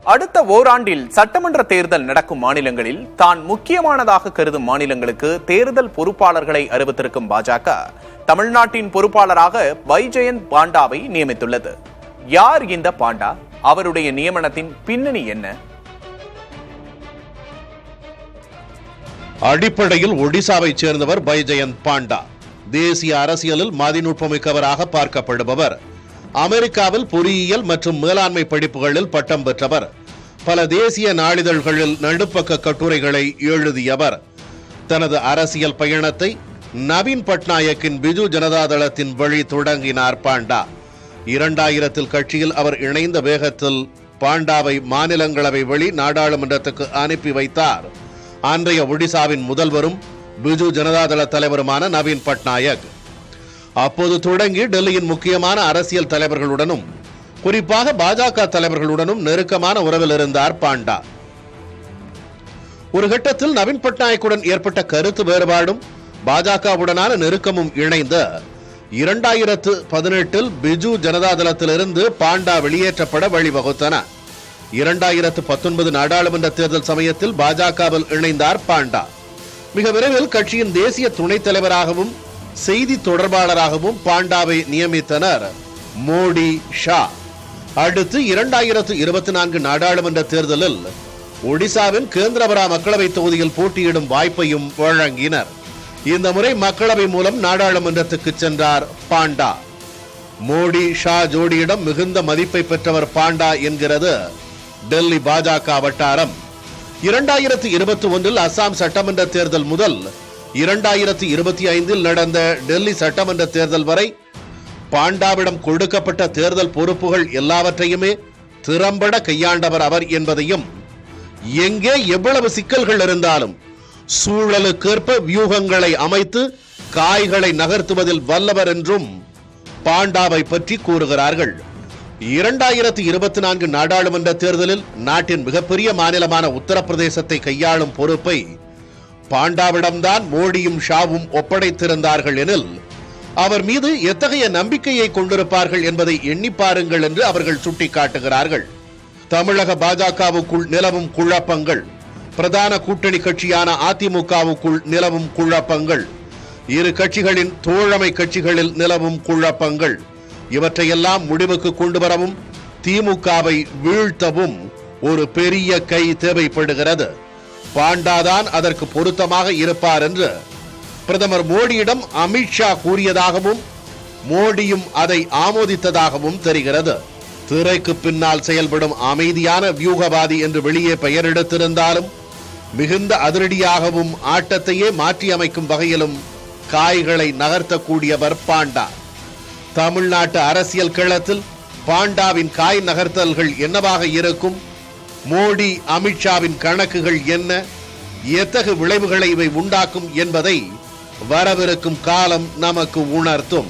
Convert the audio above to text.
அடுத்த ஓராண்டில் சட்டமன்ற தேர்தல் நடக்கும் மாநிலங்களில் தான் முக்கியமானதாக கருதும் மாநிலங்களுக்கு தேர்தல் பொறுப்பாளர்களை அறிவித்திருக்கும் பாஜக தமிழ்நாட்டின் பொறுப்பாளராக வைஜெயந்த் பாண்டாவை நியமித்துள்ளது. யார் இந்த பாண்டா? அவருடைய நியமனத்தின் பின்னணி என்ன? அடிப்படையில் ஒடிசாவைச் சேர்ந்தவர் வைஜெயந்த் பாண்டா. தேசிய அரசியலில் மதிநுட்பமிக்கவராக பார்க்கப்படுபவர். அமெரிக்காவில் பொறியியல் மற்றும் மேலாண்மை படிப்புகளில் பட்டம் பெற்றவர். பல தேசிய நாளிதழ்களில் நடுப்பக்க கட்டுரைகளை எழுதியவர். தனது அரசியல் பயணத்தை நவீன் பட்நாயக்கின் பிஜு ஜனதாதளத்தின் வழி தொடங்கினார் பாண்டா. 2000 கட்சியில் அவர் இணைந்த வேகத்தில் பாண்டாவை மாநிலங்களவை வழி நாடாளுமன்றத்துக்கு அனுப்பி வைத்தார் அன்றைய ஒடிசாவின் முதல்வரும் பிஜு ஜனதாதள தலைவருமான நவீன் பட்நாயக். அப்போது தொடங்கி டெல்லியின் முக்கியமான அரசியல் தலைவர்களுடனும் குறிப்பாக பாஜக தலைவர்களுடனும் நெருக்கமான உறவில் இருந்தார் பாண்டா. ஒரு கட்டத்தில் நவீன் பட்நாயக்குடன் ஏற்பட்ட கருத்து வேறுபாடும் பாஜகவுடனான நெருக்கமும் இணைந்த 2018 பிஜு ஜனதாதளத்திலிருந்து பாண்டா வெளியேற்றப்பட வழிவகுத்தன. 2019 நாடாளுமன்ற தேர்தல் சமயத்தில் பாஜகவில் இணைந்தார் பாண்டா. மிக விரைவில் கட்சியின் தேசிய துணைத் தலைவராகவும் செய்தி தொடர்பாளராகவும் பாண்டாவை நியமித்தனர் மோடி, ஷா. அடுத்து 2024 நாடாளுமன்ற தேர்தலில் ஒடிசாவின் கேந்திரபரா மக்களவை தொகுதியில் போட்டியிடும் வாய்ப்பையும் வழங்கினர். இந்த முறை மக்களவை மூலம் நாடாளுமன்றத்துக்கு சென்றார் பாண்டா. மோடி, ஷா ஜோடியிடம் மிகுந்த மதிப்பை பெற்றவர் பாண்டா என்கிறது டெல்லி பாஜக வட்டாரம். 2021 அசாம் சட்டமன்ற தேர்தல் முதல் 2025 நடந்த டெல்லி சட்டமன்ற தேர்தல் வரை பாண்டாவிடம் கொடுக்கப்பட்ட தேர்தல் பொறுப்புகள் எல்லாவற்றையுமே திறம்பட கையாண்டவர் அவர் என்பதையும், எங்கே எவ்வளவு சிக்கல்கள் இருந்தாலும் சூழலுக்கேற்ப வியூகங்களை அமைத்து காய்களை நகர்த்துவதில் வல்லவர் என்றும் பாண்டாவை பற்றி கூறுகிறார்கள். 2024 நாடாளுமன்ற தேர்தலில் நாட்டின் மிகப்பெரிய மாநிலமான உத்தரப்பிரதேசத்தை கையாளும் பொறுப்பை பாண்டாவிடம்தான் மோடியும் ஷாவும் ஒப்படைத்திருந்தார்கள் எனில் அவர் மீது எத்தகைய நம்பிக்கையை கொண்டிருப்பார்கள் என்பதை எண்ணி பாருங்கள் என்று அவர்கள் சுட்டிக்காட்டுகிறார்கள். தமிழக பாஜகவுக்குள் நிலவும் குழப்பங்கள், பிரதான கூட்டணி கட்சியான அதிமுகவுக்குள் நிலவும் குழப்பங்கள், இரு கட்சிகளின் தோழமை கட்சிகளில் நிலவும் குழப்பங்கள், இவற்றையெல்லாம் முடிவுக்கு கொண்டு வரவும் திமுகவை வீழ்த்தவும் ஒரு பெரிய கை தேவைப்படுகிறது. பாண்டாதான் அதற்கு பொருத்தமாக இருப்பார் என்று பிரதமர் மோடியிடம் அமித்ஷா கூறியதாகவும் மோடியும் அதை ஆமோதித்ததாகவும் தெரிகிறது. திரைக்கு பின்னால் செயல்படும் அமைதியான வியூகவாதி என்று வெளியே பெயர் எடுத்திருந்தாலும் மிகுந்த அதிரடியாகவும் ஆட்டத்தையே மாற்றி அமைக்கும் வகையிலும் காய்களை நகர்த்தக்கூடியவர் பாண்டா. தமிழ்நாட்டு அரசியல் களத்தில் பாண்டாவின் காய் நகர்த்தல்கள் என்னவாக இருக்கும்? மோடி, அமித்ஷாவின் கணக்குகள் என்ன? எத்தகைய விளைவுகளை இவை உண்டாக்கும் என்பதை வரவிருக்கும் காலம் நமக்கு உணர்த்தும்.